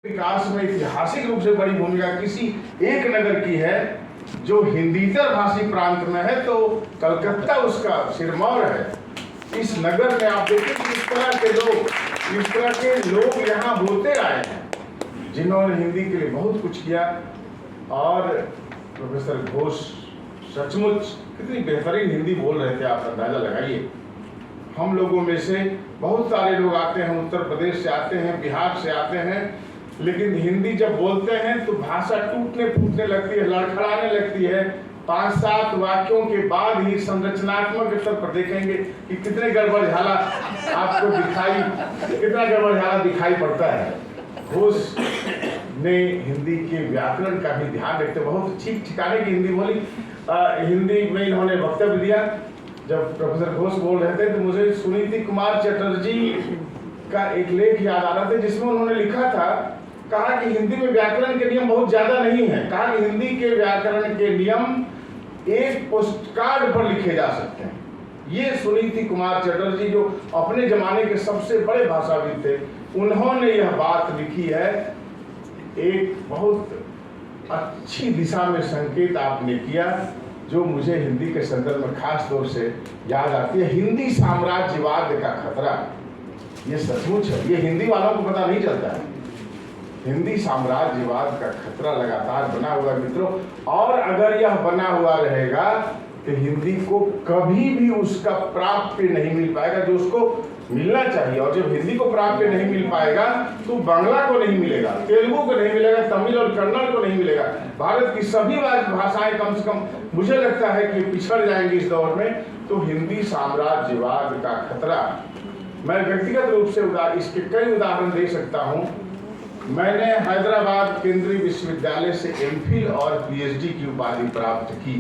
विकास में ऐतिहासिक रूप से बड़ी भूमिका किसी एक नगर की है जो हिंदीतर भाषी प्रांत में है, तो कलकत्ता उसका सिरमौर है। इस नगर में आप देखिए किस तरह के लोग यहाँ होते आए हैं जिन्होंने हिंदी के लिए बहुत कुछ किया। और प्रोफेसर घोष सचमुच कितनी बेहतरीन हिंदी बोल रहे थे, आप अंदाजा लगाइए। हम लोगों में से बहुत सारे लोग आते हैं, उत्तर प्रदेश से आते हैं, बिहार से आते हैं, लेकिन हिंदी जब बोलते हैं तो भाषा टूटने फूटने लगती है, लड़खड़ाने लगती है। 5-7 वाक्यों के बाद ही संरचनात्मक स्तर पर देखेंगे कि कितने गड़बड़झाला आपको कितना गड़बड़झाला दिखाई पड़ता है। घोष ने हिंदी के व्याकरण का भी ध्यान रखते बहुत ठीक ठिकाने की हिंदी बोली। हिंदी में इन्होंने वक्तव्य दिया। जब प्रोफेसर घोष बोल रहे थे तो मुझे सुनीति कुमार चटर्जी का एक लेख याद आ रहा था जिसमें उन्होंने लिखा था, कहा कि हिंदी में व्याकरण के नियम बहुत ज्यादा नहीं है। कहा कि हिंदी के व्याकरण के नियम एक पोस्टकार्ड पर लिखे जा सकते हैं। ये सुनीति कुमार चटर्जी जो अपने जमाने के सबसे बड़े भाषाविद थे, उन्होंने यह बात लिखी है। एक बहुत अच्छी दिशा में संकेत आपने किया जो मुझे हिंदी के संदर्भ में खास तौर से याद आती है। हिंदी साम्राज्यवाद का खतरा, ये सचमुच है, ये हिंदी वालों को पता नहीं चलता है। हिंदी साम्राज्यवाद का खतरा लगातार बना हुआ है मित्रों, और अगर यह बना हुआ रहेगा तो हिंदी को कभी भी उसका प्राप्य नहीं मिल पाएगा जो उसको मिलना चाहिए। और जब हिंदी को प्राप्य नहीं मिल पाएगा तो बांग्ला को नहीं मिलेगा, तेलुगु को नहीं मिलेगा, तमिल और कन्नड़ को नहीं मिलेगा। भारत की सभी भाषाएं कम से कम मुझे लगता है कि पिछड़ जाएंगी इस दौर में। तो हिंदी साम्राज्यवाद का खतरा, मैं व्यक्तिगत रूप से इसके कई उदाहरण दे सकता हूँ। मैंने हैदराबाद केंद्रीय विश्वविद्यालय से एमफिल और पीएचडी की उपाधि प्राप्त की।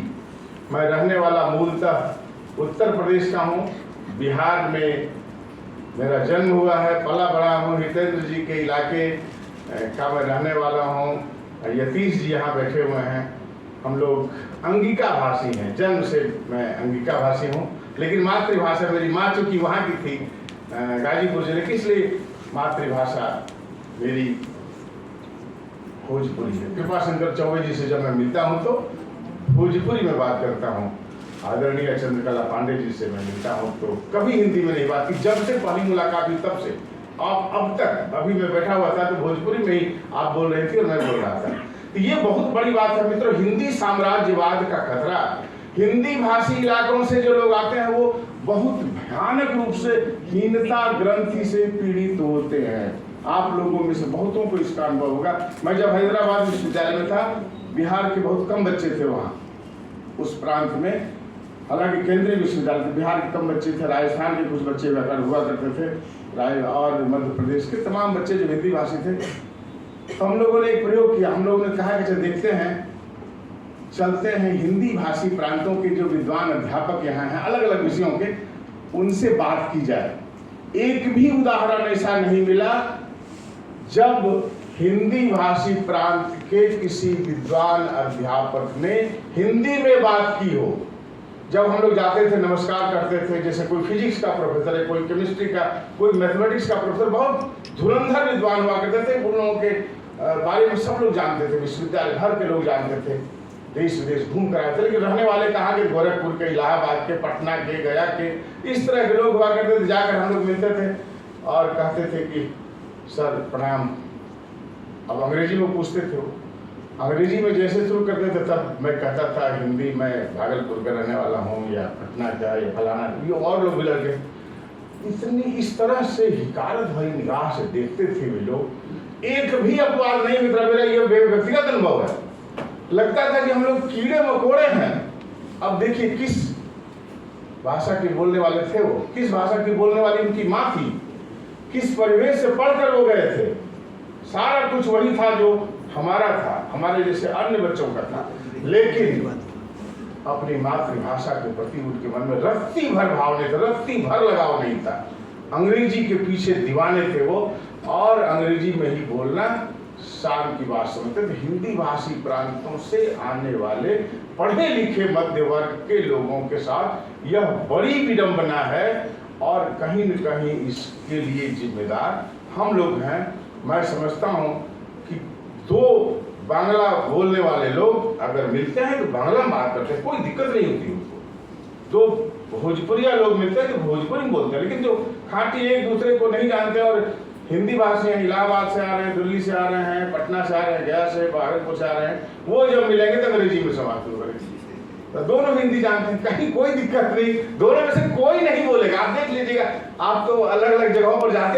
मैं रहने वाला मूलतः उत्तर प्रदेश का हूँ, बिहार में मेरा जन्म हुआ है, पला बड़ा हूँ, हितेंद्र जी के इलाके का मैं रहने वाला हूँ। यतीश जी यहाँ बैठे हुए हैं। हम लोग अंगिका भाषी हैं, जन्म से मैं अंगिका भाषी हूँ, लेकिन मातृभाषा मेरी माँ चूँकि वहाँ की थी गाजीपुर जिले की, इसलिए मातृभाषा मेरी भोजपुरी है। कृपा शंकर चौबे जी से जब मैं मिलता हूँ तो भोजपुरी में बात करता हूँ। आदरणीय चंद्रकला पांडे जी से मैं मिलता हूँ तो कभी हिंदी में नहीं बात की। जब से पहली मुलाकात हुई तब से अब तक, अभी मैं बैठा हुआ था तो भोजपुरी में ही आप बोल रहे थे और मैं बोल रहा था। तो ये बहुत बड़ी बात है मित्रों, हिंदी साम्राज्यवाद का खतरा। हिंदी भाषी इलाकों से जो लोग आते हैं वो बहुत भयानक रूप से हीनता ग्रंथि से पीड़ित होते हैं। आप लोगों में से बहुतों को इसका अनुभव होगा। मैं जब हैदराबाद विश्वविद्यालय में था, बिहार के बहुत कम बच्चे थे वहाँ उस प्रांत में, हालांकि केंद्रीय विश्वविद्यालय थे, बिहार के कम बच्चे थे, राजस्थान के कुछ बच्चे व्याकरण हुआ करते थे, और मध्य प्रदेश के तमाम बच्चे जो हिंदी भाषी थे। तो हम लोगों ने एक प्रयोग किया। हम लोगों ने कहा कि चल देखते हैं, चलते हैं हिंदी भाषी प्रांतों के जो विद्वान अध्यापक यहाँ हैं अलग अलग विषयों के, उनसे बात की जाए। एक भी उदाहरण ऐसा नहीं मिला जब हिंदी भाषी प्रांत के किसी विद्वान अध्यापक ने हिंदी में बात की हो। जब हम लोग जाते थे नमस्कार करते थे, जैसे कोई फिजिक्स का प्रोफेसर है, कोई केमिस्ट्री का, कोई मैथमेटिक्स का प्रोफेसर, बहुत धुरंधर विद्वान हुआ करते थे, उन लोगों के बारे में सब लोग जानते थे, विश्वविद्यालय भर के लोग जानते थे, देश विदेश घूम कर आए थे। लेकिन रहने वाले कहाँ के, गोरखपुर के, इलाहाबाद के, पटना के, गया के, इस तरह के लोग हुआ करते थे। जाकर हम लोग मिलते थे और कहते थे कि सर प्रणाम। अब अंग्रेजी में पूछते थे, वो अंग्रेजी में जैसे शुरू करते थे तब मैं कहता था हिंदी में भागलपुर का रहने वाला हूँ, या पटना का, या फलाना, ये और लोग भी लगे। इतनी इस तरह से हिकारत भरी निगाह से देखते थे वे लोग। एक भी अपवाद नहीं मित्रा, मेरा ये व्यक्तिगत अनुभव है। लगता था कि हम लोग कीड़े मकोड़े हैं। अब देखिए किस भाषा के बोलने वाले थे वो, किस भाषा की बोलने वाली उनकी माँ थी, किस परिवेश से पढ़कर वो गए थे। सारा कुछ वही था जो हमारा था, हमारे जैसे अन्य बच्चों का था, लेकिन अपनी मातृभाषा के प्रति उनके मन में रत्ती भर भाव नहीं था, रत्ती भर लगाव नहीं था। अंग्रेजी के पीछे दीवाने थे वो, और अंग्रेजी में ही बोलना शान की बात समझते थे। हिंदी भाषी प्रांतों से आने वाले पढ़े लिखे मध्य वर्ग के लोगों के साथ यह बड़ी विडंबना है, और कहीं न कहीं इसके लिए जिम्मेदार हम लोग हैं। मैं समझता हूँ कि दो बांग्ला बोलने वाले लोग अगर मिलते हैं तो बांग्ला में बात करते हैं, कोई दिक्कत नहीं होती उनको। दो भोजपुरिया लोग मिलते हैं तो भोजपुरी में बोलते हैं, लेकिन जो खाटी एक दूसरे को नहीं जानते और हिंदी भाषी हैं, इलाहाबाद से आ रहे हैं, दिल्ली से आ रहे हैं, पटना से आ रहे हैं, गया से, भागलपुर से आ रहे हैं, वो जब मिलेंगे तो अंग्रेजी में समाप्त हो करेंगे। तो दोनों हिंदी जानते हैं, कहीं कोई दिक्कत नहीं, दोनों में से कोई नहीं बोलेगा। आप देख लीजिएगा, आप तो अलग अलग जगहों पर जाते